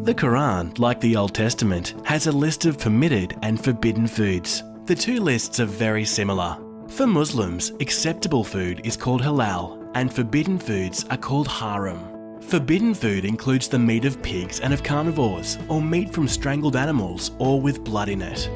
The Quran, like the Old Testament, has a list of permitted and forbidden foods. The two lists are very similar. For Muslims, acceptable food is called halal, and forbidden foods are called haram. Forbidden food includes the meat of pigs and of carnivores, or meat from strangled animals or with blood in it.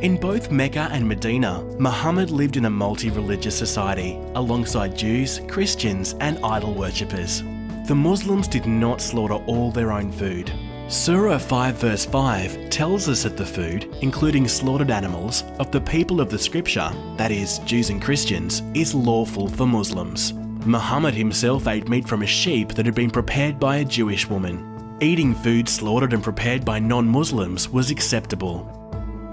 In both Mecca and Medina, Muhammad lived in a multi-religious society, alongside Jews, Christians and idol worshippers. The Muslims did not slaughter all their own food. Surah 5 verse 5 tells us that the food, including slaughtered animals, of the people of the scripture, that is, Jews and Christians, is lawful for Muslims. Muhammad himself ate meat from a sheep that had been prepared by a Jewish woman. Eating food slaughtered and prepared by non-Muslims was acceptable.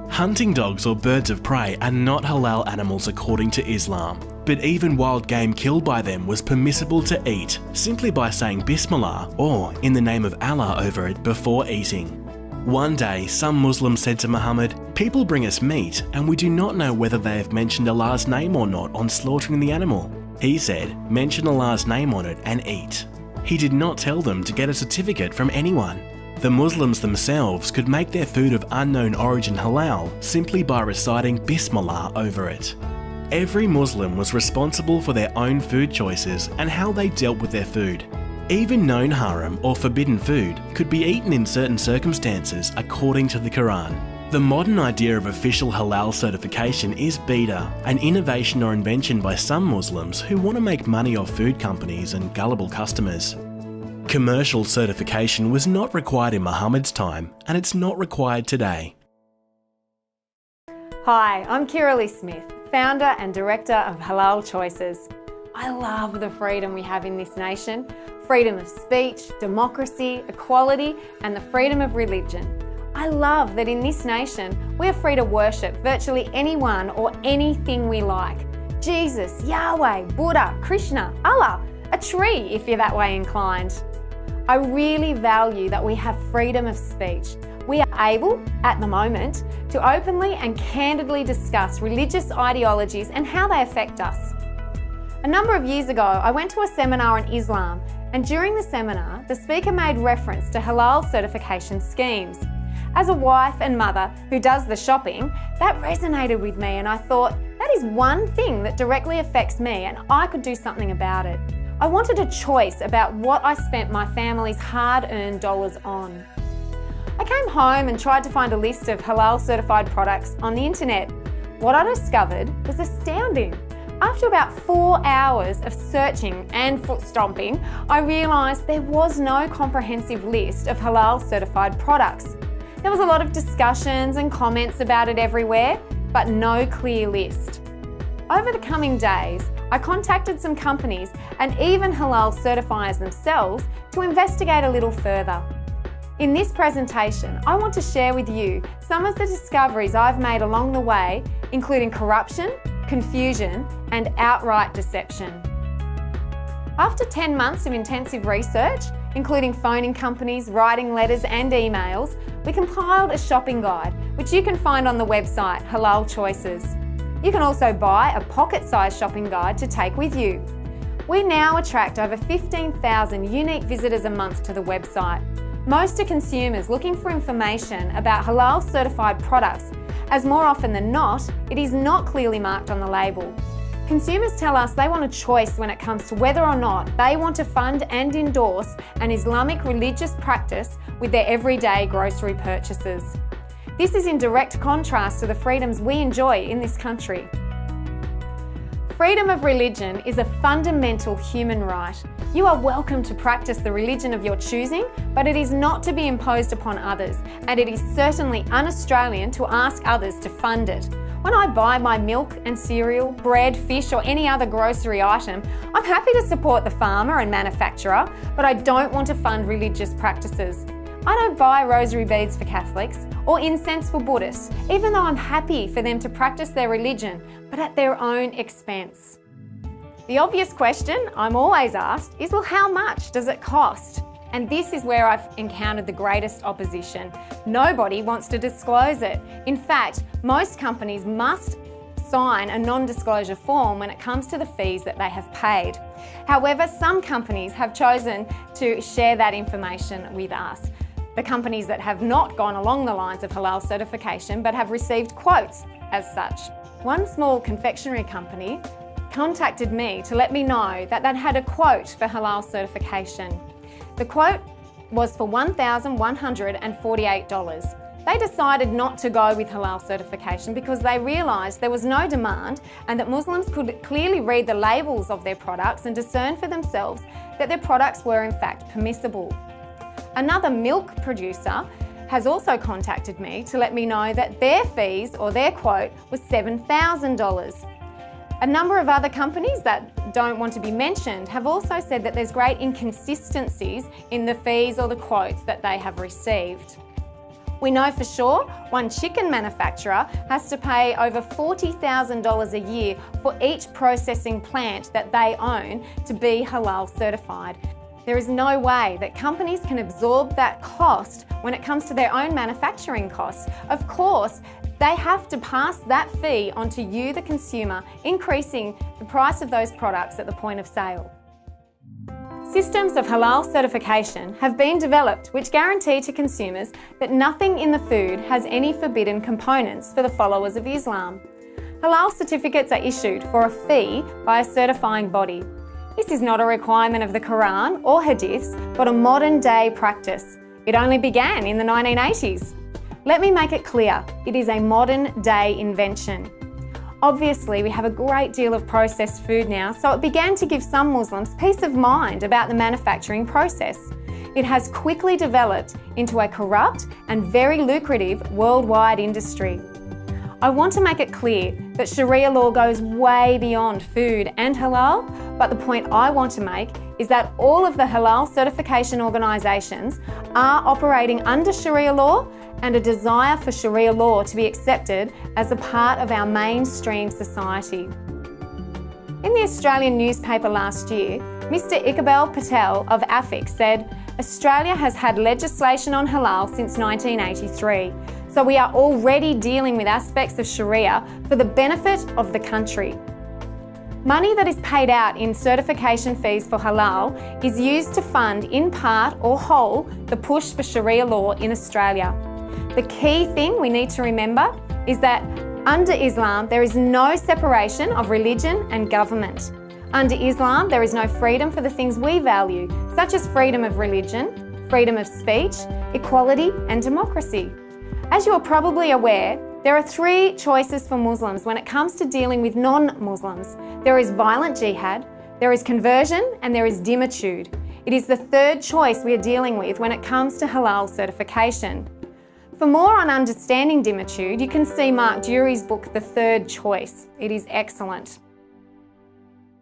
Hunting dogs or birds of prey are not halal animals according to Islam, but even wild game killed by them was permissible to eat simply by saying Bismillah or in the name of Allah over it before eating. One day, some Muslims said to Muhammad, "People bring us meat and we do not know whether they have mentioned Allah's name or not on slaughtering the animal." He said, "Mention Allah's name on it and eat." He did not tell them to get a certificate from anyone. The Muslims themselves could make their food of unknown origin halal simply by reciting Bismillah over it. Every Muslim was responsible for their own food choices and how they dealt with their food. Even known haram or forbidden food could be eaten in certain circumstances according to the Quran. The modern idea of official halal certification is bid'ah, an innovation or invention by some Muslims who want to make money off food companies and gullible customers. Commercial certification was not required in Muhammad's time, and it's not required today. Hi, I'm Kirralie Smith, founder and director of Halal Choices. I love the freedom we have in this nation, freedom of speech, democracy, equality, and the freedom of religion. I love that in this nation, we are free to worship virtually anyone or anything we like. Jesus, Yahweh, Buddha, Krishna, Allah, a tree if you're that way inclined. I really value that we have freedom of speech. We are able, at the moment, to openly and candidly discuss religious ideologies and how they affect us. A number of years ago, I went to a seminar on Islam, and during the seminar, the speaker made reference to halal certification schemes. As a wife and mother who does the shopping, that resonated with me, and I thought, that is one thing that directly affects me and I could do something about it. I wanted a choice about what I spent my family's hard-earned dollars on. I came home and tried to find a list of halal certified products on the internet. What I discovered was astounding. After about 4 hours of searching and foot stomping, I realised there was no comprehensive list of halal certified products. There was a lot of discussions and comments about it everywhere, but no clear list. Over the coming days, I contacted some companies and even halal certifiers themselves to investigate a little further. In this presentation, I want to share with you some of the discoveries I've made along the way, including corruption, confusion, and outright deception. After 10 months of intensive research, including phoning companies, writing letters and emails, we compiled a shopping guide, which you can find on the website Halal Choices. You can also buy a pocket-sized shopping guide to take with you. We now attract over 15,000 unique visitors a month to the website. Most are consumers looking for information about halal certified products, as more often than not, it is not clearly marked on the label. Consumers tell us they want a choice when it comes to whether or not they want to fund and endorse an Islamic religious practice with their everyday grocery purchases. This is in direct contrast to the freedoms we enjoy in this country. Freedom of religion is a fundamental human right. You are welcome to practice the religion of your choosing, but it is not to be imposed upon others, and it is certainly un-Australian to ask others to fund it. When I buy my milk and cereal, bread, fish or any other grocery item, I'm happy to support the farmer and manufacturer, but I don't want to fund religious practices. I don't buy rosary beads for Catholics or incense for Buddhists, even though I'm happy for them to practice their religion, but at their own expense. The obvious question I'm always asked is, well, how much does it cost? And this is where I've encountered the greatest opposition. Nobody wants to disclose it. In fact, most companies must sign a non-disclosure form when it comes to the fees that they have paid. However, some companies have chosen to share that information with us. the companies that have not gone along the lines of halal certification but have received quotes as such. One small confectionery company contacted me to let me know that they'd had a quote for halal certification. The quote was for $1,148. They decided not to go with halal certification because they realised there was no demand and that Muslims could clearly read the labels of their products and discern for themselves that their products were in fact permissible. Another milk producer has also contacted me to let me know that their fees or their quote was $7,000. A number of other companies that don't want to be mentioned have also said that there's great inconsistencies in the fees or the quotes that they have received. We know for sure one chicken manufacturer has to pay over $40,000 a year for each processing plant that they own to be halal certified. There is no way that companies can absorb that cost when it comes to their own manufacturing costs. Of course, they have to pass that fee onto you, the consumer, increasing the price of those products at the point of sale. Systems of halal certification have been developed which guarantee to consumers that nothing in the food has any forbidden components for the followers of Islam. Halal certificates are issued for a fee by a certifying body. This is not a requirement of the Quran or Hadiths, but a modern day practice. It only began in the 1980s. Let me make it clear, it is a modern day invention. Obviously, we have a great deal of processed food now, so it began to give some Muslims peace of mind about the manufacturing process. It has quickly developed into a corrupt and very lucrative worldwide industry. I want to make it clear that Sharia law goes way beyond food and halal, but the point I want to make is that all of the halal certification organisations are operating under Sharia law and a desire for Sharia law to be accepted as a part of our mainstream society. In the Australian newspaper last year, Mr. Iqbal Patel of AFIC said, Australia has had legislation on halal since 1983, so we are already dealing with aspects of Sharia for the benefit of the country. Money that is paid out in certification fees for halal is used to fund in part or whole the push for Sharia law in Australia. The key thing we need to remember is that under Islam, there is no separation of religion and government. Under Islam, there is no freedom for the things we value, such as freedom of religion, freedom of speech, equality, and democracy. As you are probably aware, there are three choices for Muslims when it comes to dealing with non-Muslims. There is violent jihad, there is conversion, and there is dimitude. It is the third choice we are dealing with when it comes to halal certification. For more on understanding dimitude, you can see Mark Dury's book, The Third Choice. It is excellent.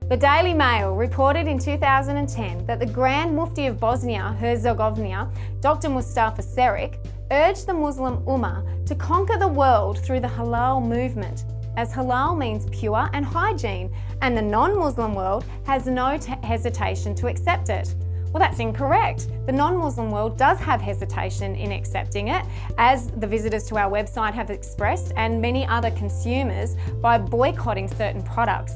The Daily Mail reported in 2010 that the Grand Mufti of Bosnia-Herzegovina, Dr. Mustafa Serik, urged the Muslim Ummah to conquer the world through the halal movement, as halal means pure and hygiene, and the non-Muslim world has no hesitation to accept it. Well, that's incorrect. The non-Muslim world does have hesitation in accepting it, as the visitors to our website have expressed, and many other consumers, by boycotting certain products.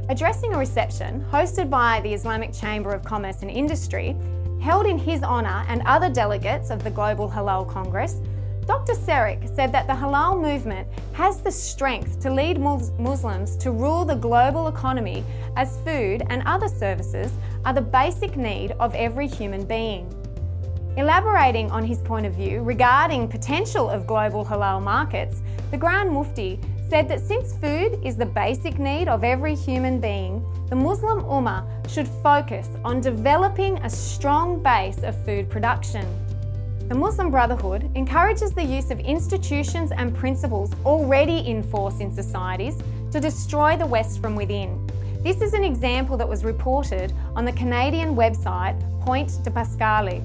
Addressing a reception hosted by the Islamic Chamber of Commerce and Industry, held in his honour and other delegates of the Global Halal Congress, Dr. Serik said that the halal movement has the strength to lead Muslims to rule the global economy, as food and other services are the basic need of every human being. Elaborating on his point of view regarding potential of global halal markets, the Grand Mufti said that since food is the basic need of every human being, the Muslim Ummah should focus on developing a strong base of food production. The Muslim Brotherhood encourages the use of institutions and principles already in force in societies to destroy the West from within. This is an example that was reported on the Canadian website Point de Pascale.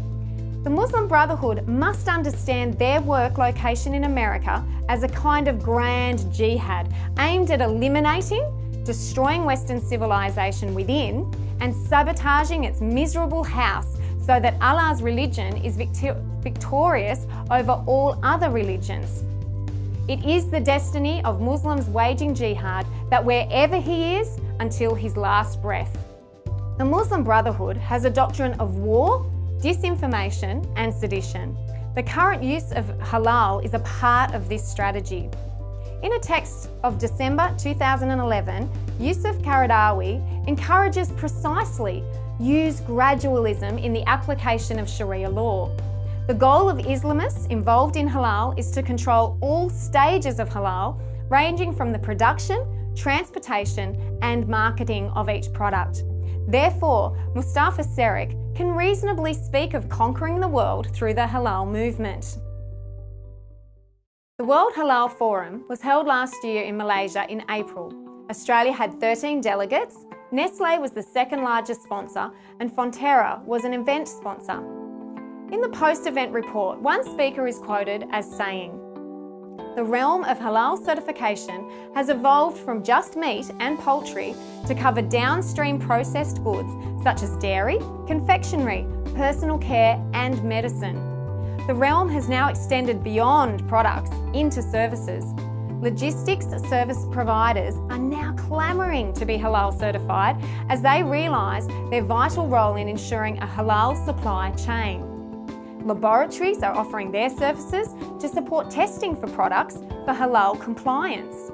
The Muslim Brotherhood must understand their work location in America as a kind of grand jihad aimed at eliminating, destroying Western civilization within, and sabotaging its miserable house so that Allah's religion is victorious over all other religions. It is the destiny of Muslims waging jihad that wherever he is until his last breath. The Muslim Brotherhood has a doctrine of war, disinformation and sedition. The current use of halal is a part of this strategy. In a text of December 2011, Yusuf Qaradawi encourages precisely use gradualism in the application of Sharia law. The goal of Islamists involved in halal is to control all stages of halal, ranging from the production, transportation, and marketing of each product. Therefore, Mustafa Serik can reasonably speak of conquering the world through the halal movement. The World Halal Forum was held last year in Malaysia in April. Australia had 13 delegates, Nestlé was the second largest sponsor, and Fonterra was an event sponsor. In the post-event report, one speaker is quoted as saying, "The realm of halal certification has evolved from just meat and poultry to cover downstream processed goods such as dairy, confectionery, personal care, and medicine. The realm has now extended beyond products into services. Logistics service providers are now clamouring to be halal certified as they realise their vital role in ensuring a halal supply chain. Laboratories are offering their services to support testing for products for halal compliance.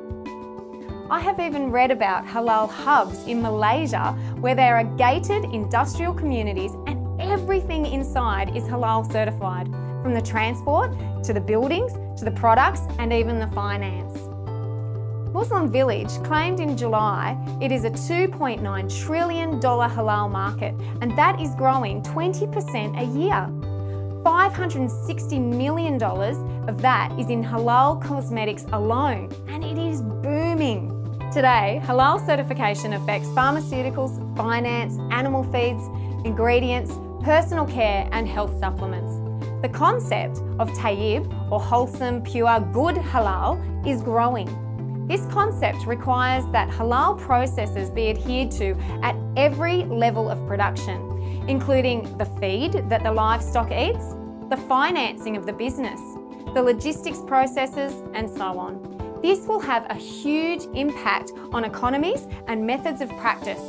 I have even read about halal hubs in Malaysia where there are gated industrial communities and everything inside is halal certified, from the transport to the buildings to the products and even the finance." Muslim Village claimed in July it is a $2.9 trillion halal market, and that is growing 20% a year. $560 million of that is in halal cosmetics alone, and it is booming. Today, halal certification affects pharmaceuticals, finance, animal feeds, ingredients, personal care, and health supplements. The concept of tayyib, or wholesome, pure, good halal, is growing. This concept requires that halal processes be adhered to at every level of production, including the feed that the livestock eats, the financing of the business, the logistics processes, and so on. This will have a huge impact on economies and methods of practice.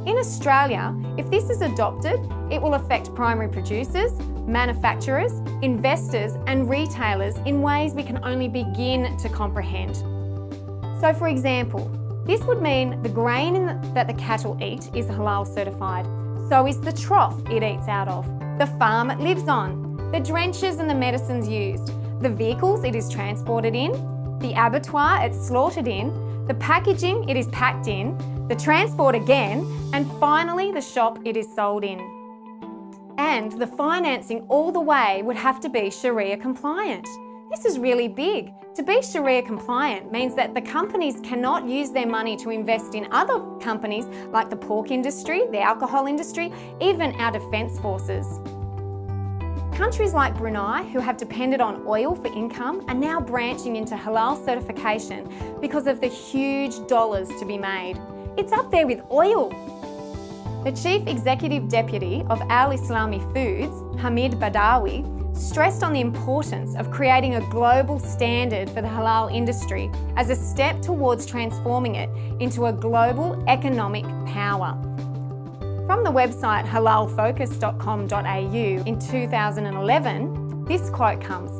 In Australia, if this is adopted, it will affect primary producers, manufacturers, investors, and retailers in ways we can only begin to comprehend. So, for example, this would mean the grain that the cattle eat is halal certified. So is the trough it eats out of, the farm it lives on, the drenches and the medicines used, the vehicles it is transported in, the abattoir it's slaughtered in, the packaging it is packed in, the transport again, and finally the shop it is sold in. And the financing all the way would have to be Sharia compliant. This is really big. To be Sharia compliant means that the companies cannot use their money to invest in other companies like the pork industry, the alcohol industry, even our defence forces. Countries like Brunei, who have depended on oil for income, are now branching into halal certification because of the huge dollars to be made. It's up there with oil. The Chief Executive Deputy of Al-Islami Foods, Hamid Badawi, stressed on the importance of creating a global standard for the halal industry as a step towards transforming it into a global economic power. From the website halalfocus.com.au in 2011, this quote comes,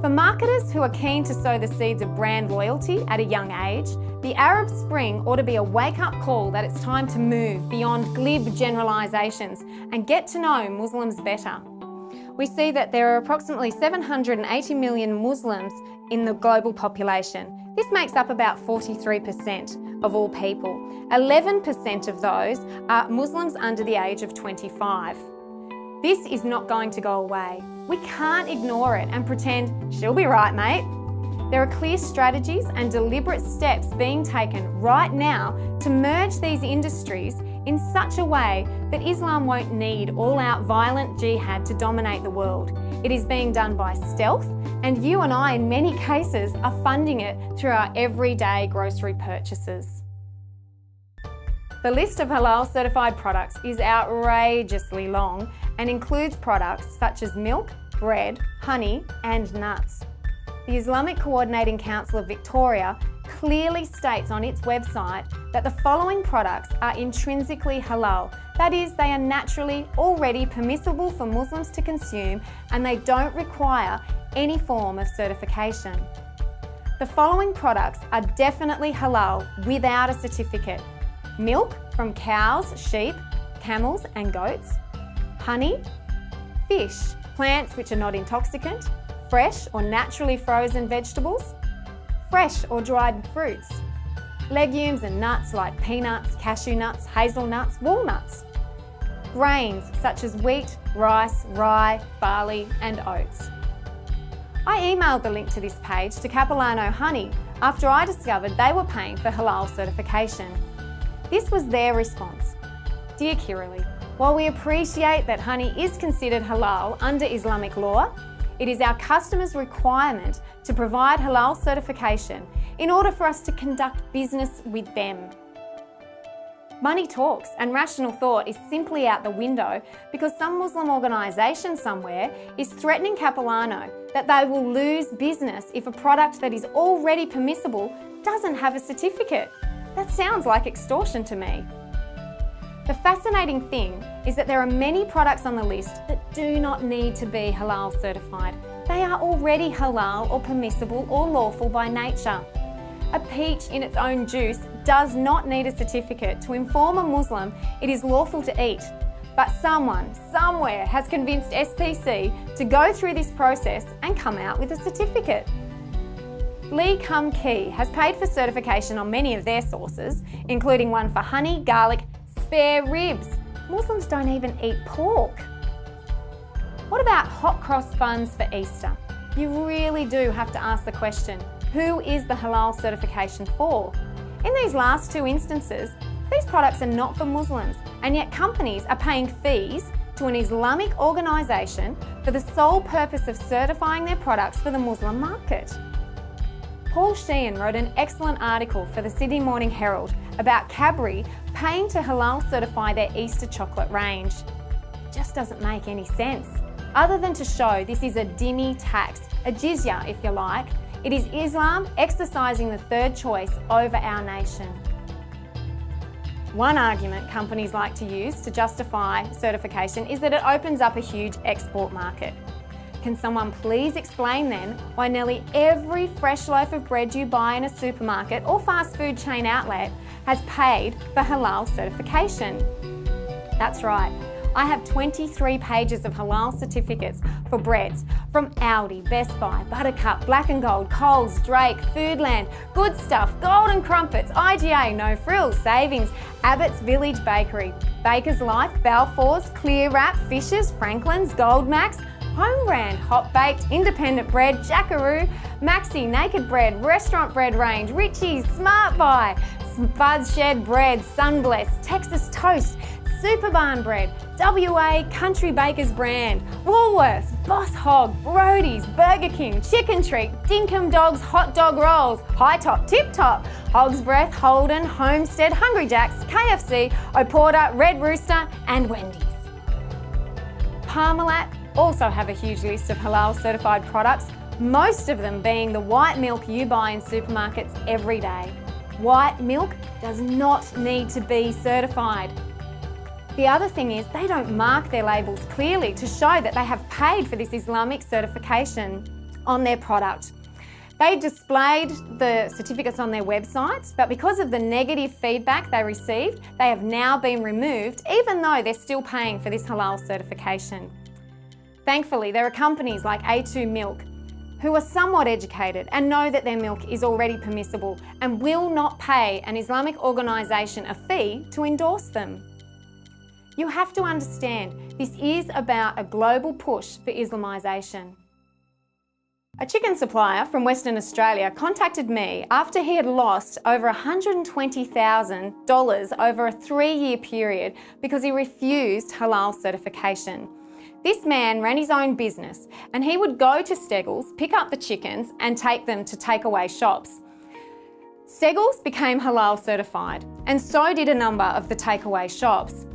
"For marketers who are keen to sow the seeds of brand loyalty at a young age, the Arab Spring ought to be a wake-up call that it's time to move beyond glib generalisations and get to know Muslims better." We see that there are approximately 780 million Muslims in the global population. This makes up about 43% of all people. 11% of those are Muslims under the age of 25. This is not going to go away. We can't ignore it and pretend, "She'll be right, mate." There are clear strategies and deliberate steps being taken right now to merge these industries in such a way that Islam won't need all-out violent jihad to dominate the world. It is being done by stealth, and you and I, in many cases, are funding it through our everyday grocery purchases. The list of halal certified products is outrageously long and includes products such as milk, bread, honey, and nuts. The Islamic Coordinating Council of Victoria clearly states on its website that the following products are intrinsically halal. That is, they are naturally already permissible for Muslims to consume and they don't require any form of certification. The following products are definitely halal without a certificate: milk from cows, sheep, camels and goats, honey, fish, plants which are not intoxicant, fresh or naturally frozen vegetables, fresh or dried fruits, legumes and nuts like peanuts, cashew nuts, hazelnuts, walnuts, grains such as wheat, rice, rye, barley and oats. I emailed the link to this page to Capilano Honey after I discovered they were paying for halal certification. This was their response. Dear Kirali, while we appreciate that honey is considered halal under Islamic law, it is our customers' requirement to provide halal certification in order for us to conduct business with them. Money talks and rational thought is simply out the window because some Muslim organisation somewhere is threatening Capilano that they will lose business if a product that is already permissible doesn't have a certificate. That sounds like extortion to me. The fascinating thing is that there are many products on the list that do not need to be halal certified. They are already halal or permissible or lawful by nature. A peach in its own juice does not need a certificate to inform a Muslim it is lawful to eat. But someone, somewhere, has convinced SPC to go through this process and come out with a certificate. Lee Kum Kee has paid for certification on many of their sauces, including one for honey, garlic, spare ribs. Muslims don't even eat pork. What about hot cross buns for Easter? You really do have to ask the question, who is the halal certification for? In these last two instances, these products are not for Muslims, and yet companies are paying fees to an Islamic organisation for the sole purpose of certifying their products for the Muslim market. Paul Sheehan wrote an excellent article for the Sydney Morning Herald about Cadbury paying to halal certify their Easter chocolate range. It just doesn't make any sense. Other than to show this is a dhimmi tax, a jizya if you like, it is Islam exercising the third choice over our nation. One argument companies like to use to justify certification is that it opens up a huge export market. Can someone please explain then why nearly every fresh loaf of bread you buy in a supermarket or fast food chain outlet has paid for halal certification? That's right. I have 23 pages of halal certificates for breads from Aldi, Best Buy, Buttercup, Black & Gold, Coles, Drake, Foodland, Good Stuff, Golden Crumpets, IGA, No Frills, Savings, Abbott's Village Bakery, Baker's Life, Balfour's, Clear Wrap, Fisher's, Franklin's, Goldmax, Home Brand, Hot Baked, Independent Bread, Jackaroo, Maxi, Naked Bread, Restaurant Bread Range, Richie's, Smart Buy, Spud Shed Bread, Sunbless, Texas Toast, Superbarn Bread, WA Country Bakers Brand, Woolworths, Boss Hog, Brody's, Burger King, Chicken Treat, Dinkum Dogs Hot Dog Rolls, High Top, Tip Top, Hog's Breath, Holden, Homestead, Hungry Jack's, KFC, Oporta, Red Rooster and Wendy's. Parmalat also have a huge list of halal certified products, most of them being the white milk you buy in supermarkets every day. White milk does not need to be certified. The other thing is they don't mark their labels clearly to show that they have paid for this Islamic certification on their product. They displayed the certificates on their websites, but because of the negative feedback they received, they have now been removed, even though they're still paying for this halal certification. Thankfully, there are companies like A2 Milk who are somewhat educated and know that their milk is already permissible and will not pay an Islamic organisation a fee to endorse them. You have to understand, this is about a global push for Islamisation. A chicken supplier from Western Australia contacted me after he had lost over $120,000 over a 3-year period because he refused halal certification. This man ran his own business and he would go to Steggles, pick up the chickens and take them to takeaway shops. Steggles became halal certified and so did a number of the takeaway shops.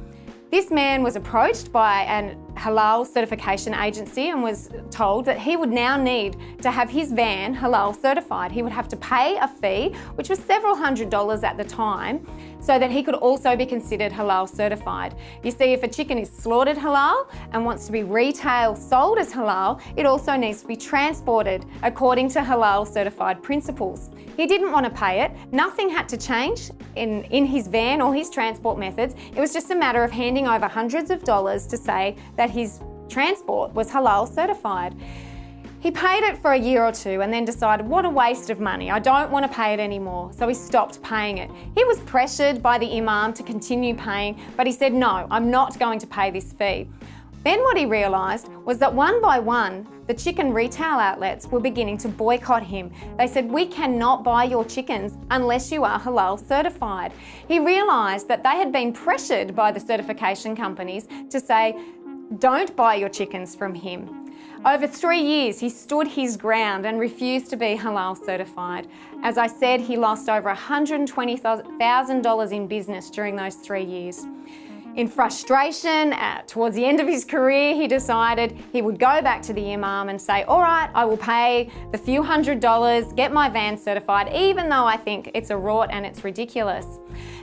This man was approached by an halal certification agency and was told that he would now need to have his van halal certified. He would have to pay a fee, which was several $100s at the time, so that he could also be considered halal certified. You see, if a chicken is slaughtered halal and wants to be retail sold as halal, it also needs to be transported according to halal certified principles. He didn't want to pay it. Nothing had to change in his van or his transport methods. It was just a matter of handing over hundreds of dollars to say that his transport was halal certified. He paid it for a year or two and then decided, what a waste of money. I don't want to pay it anymore. So he stopped paying it. He was pressured by the imam to continue paying, but he said, no, I'm not going to pay this fee. Then what he realised was that one by one, the chicken retail outlets were beginning to boycott him. They said, we cannot buy your chickens unless you are halal certified. He realised that they had been pressured by the certification companies to say, don't buy your chickens from him. Over 3 years, he stood his ground and refused to be halal certified. As I said, he lost over $120,000 in business during those 3 years. In frustration, towards the end of his career, he decided he would go back to the imam and say, all right, I will pay the few $100s, get my van certified, even though I think it's a rort and it's ridiculous.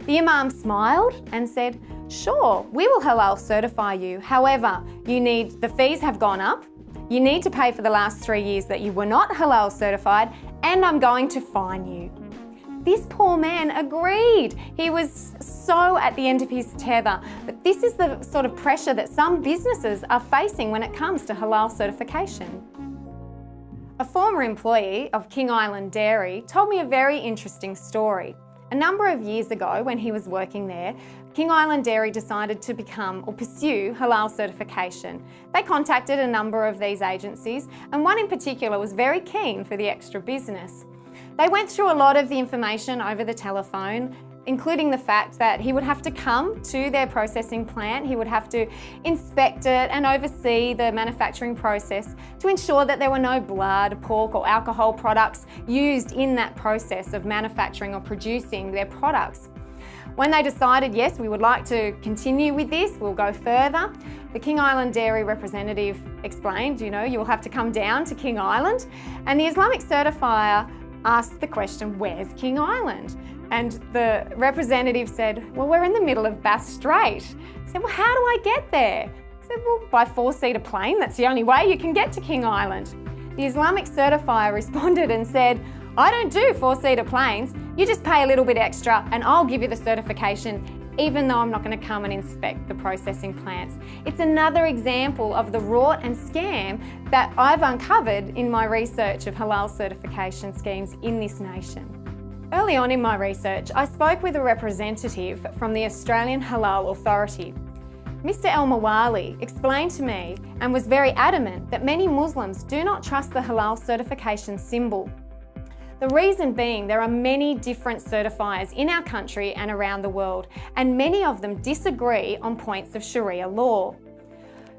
The imam smiled and said, sure, we will halal certify you. However, the fees have gone up. You need to pay for the last 3 years that you were not halal certified, and I'm going to fine you. This poor man agreed. He was so at the end of his tether. But this is the sort of pressure that some businesses are facing when it comes to halal certification. A former employee of King Island Dairy told me a very interesting story. A number of years ago, when he was working there, King Island Dairy decided to pursue halal certification. They contacted a number of these agencies, and one in particular was very keen for the extra business. They went through a lot of the information over the telephone, including the fact that he would have to come to their processing plant, he would have to inspect it and oversee the manufacturing process to ensure that there were no blood, pork or alcohol products used in that process of manufacturing or producing their products. When they decided, yes, we would like to continue with this, we'll go further, the King Island Dairy representative explained, you'll have to come down to King Island, and the Islamic certifier asked the question, where's King Island? And the representative said, well, we're in the middle of Bass Strait. I said, well, how do I get there? I said, well, by 4-seater plane, that's the only way you can get to King Island. The Islamic certifier responded and said, I don't do 4-seater planes. You just pay a little bit extra and I'll give you the certification, even though I'm not going to come and inspect the processing plants. It's another example of the rort and scam that I've uncovered in my research of halal certification schemes in this nation. Early on in my research, I spoke with a representative from the Australian Halal Authority. Mr. El-Mawali explained to me and was very adamant that many Muslims do not trust the halal certification symbol. The reason being there are many different certifiers in our country and around the world, and many of them disagree on points of Sharia law.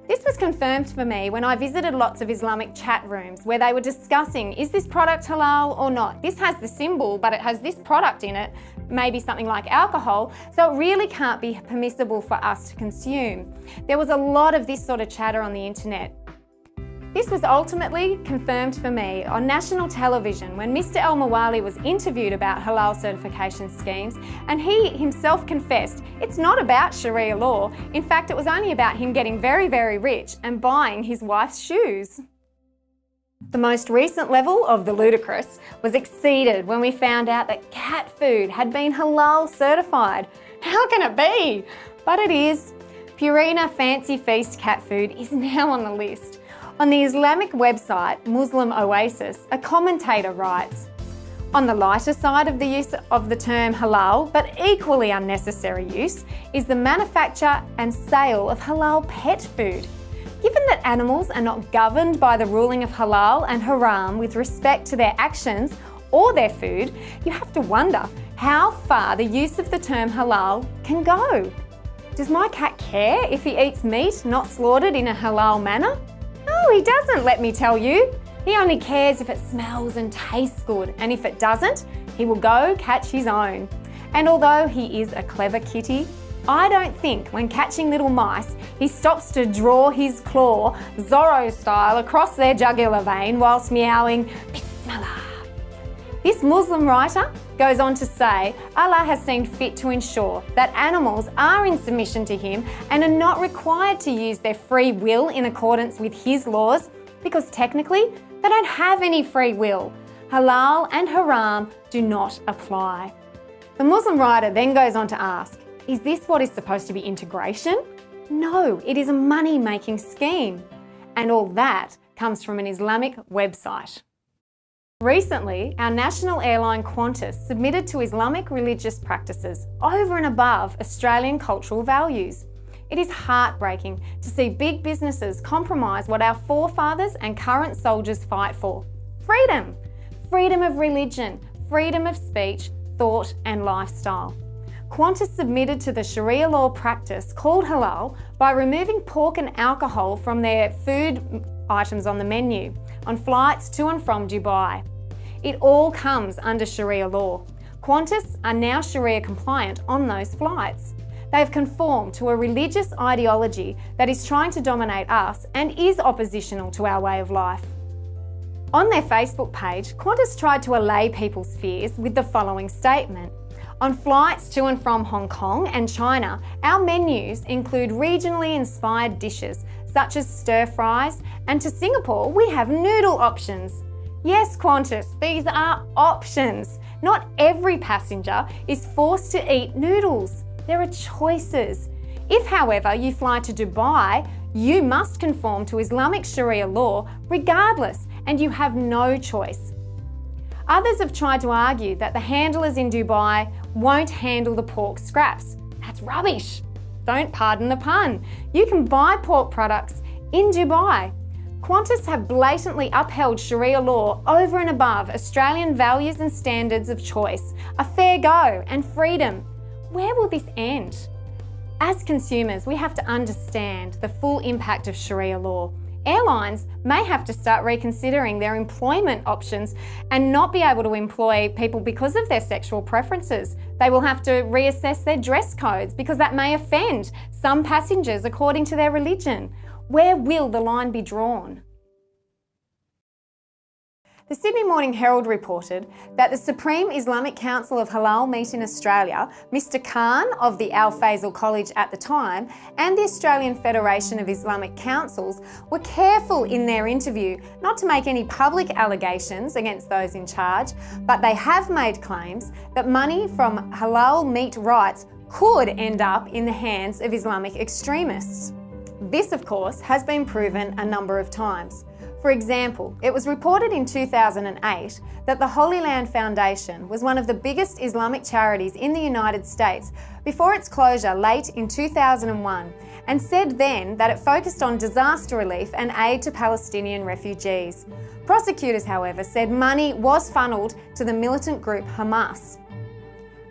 This was confirmed for me when I visited lots of Islamic chat rooms where they were discussing, is this product halal or not? This has the symbol, but it has this product in it, maybe something like alcohol, so it really can't be permissible for us to consume. There was a lot of this sort of chatter on the internet. This was ultimately confirmed for me on national television when Mr. El-Mawali was interviewed about halal certification schemes, and he himself confessed it's not about Sharia law. In fact, it was only about him getting very, very rich and buying his wife's shoes. The most recent level of the ludicrous was exceeded when we found out that cat food had been halal certified. How can it be? But it is. Purina Fancy Feast cat food is now on the list. On the Islamic website Muslim Oasis, a commentator writes, on the lighter side of the use of the term halal, but equally unnecessary use, is the manufacture and sale of halal pet food. Given that animals are not governed by the ruling of halal and haram with respect to their actions or their food, you have to wonder how far the use of the term halal can go. Does my cat care if he eats meat not slaughtered in a halal manner? No, he doesn't, let me tell you. He only cares if it smells and tastes good, and if it doesn't, he will go catch his own. And although he is a clever kitty, I don't think when catching little mice, he stops to draw his claw, Zorro style, across their jugular vein whilst meowing, Bismillah. This Muslim writer goes on to say, Allah has seen fit to ensure that animals are in submission to Him and are not required to use their free will in accordance with His laws, because technically they don't have any free will. Halal and haram do not apply. The Muslim writer then goes on to ask, is this what is supposed to be integration? No, it is a money-making scheme. And all that comes from an Islamic website. Recently, our national airline Qantas submitted to Islamic religious practices over and above Australian cultural values. It is heartbreaking to see big businesses compromise what our forefathers and current soldiers fight for. Freedom! Freedom of religion, freedom of speech, thought and lifestyle. Qantas submitted to the Sharia law practice called Halal by removing pork and alcohol from their food items on the menu on flights to and from Dubai. It all comes under Sharia law. Qantas are now Sharia compliant on those flights. They've conformed to a religious ideology that is trying to dominate us and is oppositional to our way of life. On their Facebook page, Qantas tried to allay people's fears with the following statement. On flights to and from Hong Kong and China, our menus include regionally inspired dishes such as stir fries, and to Singapore we have noodle options. Yes, Qantas, these are options. Not every passenger is forced to eat noodles. There are choices. If, however, you fly to Dubai, you must conform to Islamic Sharia law regardless, and you have no choice. Others have tried to argue that the handlers in Dubai won't handle the pork scraps. That's rubbish. Don't pardon the pun. You can buy pork products in Dubai. Qantas have blatantly upheld Sharia law over and above Australian values and standards of choice, a fair go and freedom. Where will this end? As consumers, we have to understand the full impact of Sharia law. Airlines may have to start reconsidering their employment options and not be able to employ people because of their sexual preferences. They will have to reassess their dress codes because that may offend some passengers according to their religion. Where will the line be drawn? The Sydney Morning Herald reported that the Supreme Islamic Council of Halal Meat in Australia, Mr. Khan of the Al Faisal College at the time, and the Australian Federation of Islamic Councils were careful in their interview not to make any public allegations against those in charge, but they have made claims that money from halal meat rights could end up in the hands of Islamic extremists. This, of course, has been proven a number of times. For example, it was reported in 2008 that the Holy Land Foundation was one of the biggest Islamic charities in the United States before its closure late in 2001, and said then that it focused on disaster relief and aid to Palestinian refugees. Prosecutors, however, said money was funneled to the militant group Hamas.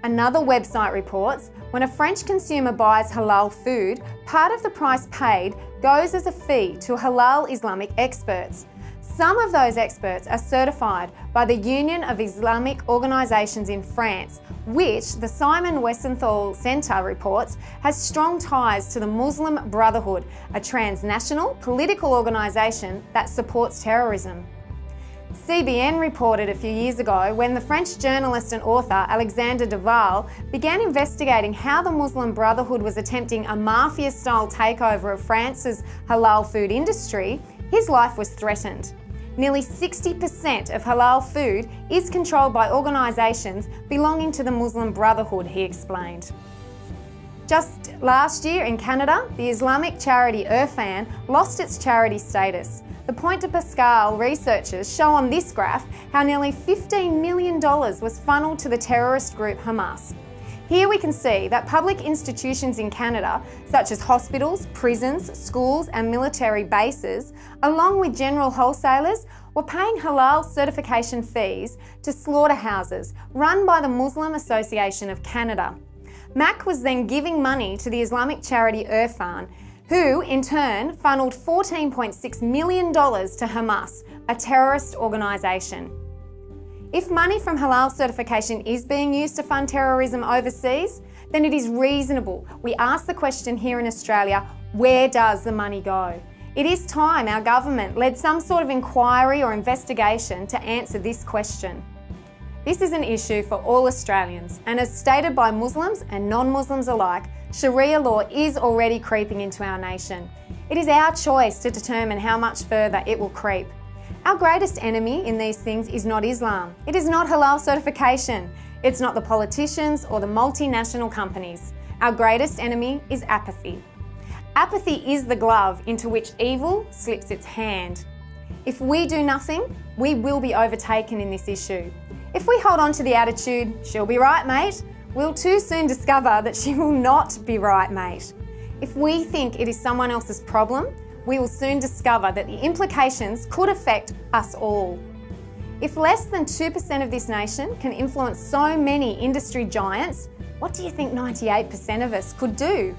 Another website reports, when a French consumer buys halal food, part of the price paid goes as a fee to halal Islamic experts. Some of those experts are certified by the Union of Islamic Organisations in France, which the Simon Wiesenthal Centre reports has strong ties to the Muslim Brotherhood, a transnational political organisation that supports terrorism. CBN reported a few years ago when the French journalist and author Alexandre Duval began investigating how the Muslim Brotherhood was attempting a mafia-style takeover of France's halal food industry, his life was threatened. Nearly 60% of halal food is controlled by organisations belonging to the Muslim Brotherhood, he explained. Just last year in Canada, the Islamic charity Irfan lost its charity status. The Point de Pascal researchers show on this graph how nearly $15 million was funneled to the terrorist group Hamas. Here we can see that public institutions in Canada, such as hospitals, prisons, schools and military bases, along with general wholesalers, were paying halal certification fees to slaughterhouses run by the Muslim Association of Canada. MAC was then giving money to the Islamic charity Irfan, who in turn funneled $14.6 million to Hamas, a terrorist organisation. If money from halal certification is being used to fund terrorism overseas, then it is reasonable we ask the question here in Australia, where does the money go? It is time our government led some sort of inquiry or investigation to answer this question. This is an issue for all Australians, and as stated by Muslims and non-Muslims alike, Sharia law is already creeping into our nation. It is our choice to determine how much further it will creep. Our greatest enemy in these things is not Islam. It is not halal certification. It's not the politicians or the multinational companies. Our greatest enemy is apathy. Apathy is the glove into which evil slips its hand. If we do nothing, we will be overtaken in this issue. If we hold on to the attitude, she'll be right, mate, we'll too soon discover that she will not be right, mate. If we think it is someone else's problem, we will soon discover that the implications could affect us all. If less than 2% of this nation can influence so many industry giants, what do you think 98% of us could do?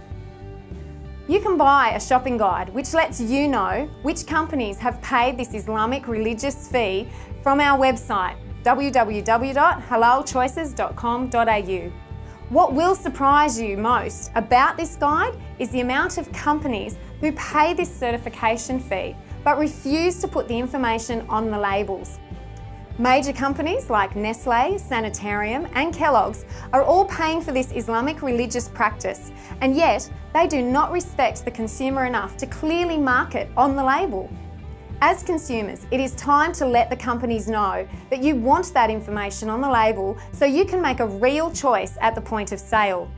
You can buy a shopping guide which lets you know which companies have paid this Islamic religious fee from our website, www.halalchoices.com.au. What will surprise you most about this guide is the amount of companies who pay this certification fee but refuse to put the information on the labels. Major companies like Nestle, Sanitarium and Kellogg's are all paying for this Islamic religious practice, and yet they do not respect the consumer enough to clearly mark it on the label. As consumers, it is time to let the companies know that you want that information on the label so you can make a real choice at the point of sale.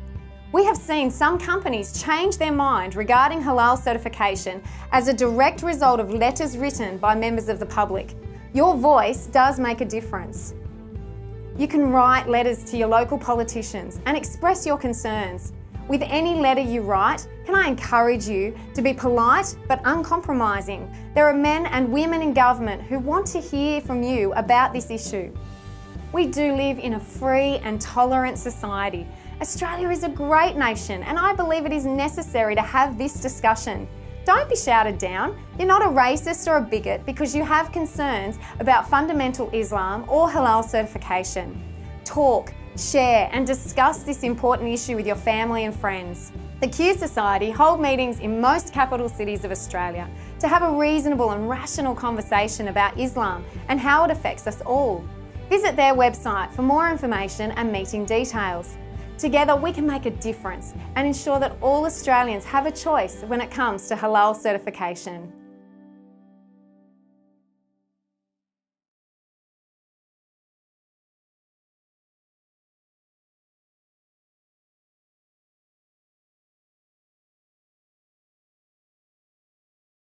We have seen some companies change their mind regarding halal certification as a direct result of letters written by members of the public. Your voice does make a difference. You can write letters to your local politicians and express your concerns. With any letter you write, can I encourage you to be polite but uncompromising? There are men and women in government who want to hear from you about this issue. We do live in a free and tolerant society. Australia is a great nation, and I believe it is necessary to have this discussion. Don't be shouted down. You're not a racist or a bigot because you have concerns about fundamental Islam or halal certification. Talk, share and discuss this important issue with your family and friends. The Q Society hold meetings in most capital cities of Australia to have a reasonable and rational conversation about Islam and how it affects us all. Visit their website for more information and meeting details. Together we can make a difference and ensure that all Australians have a choice when it comes to halal certification.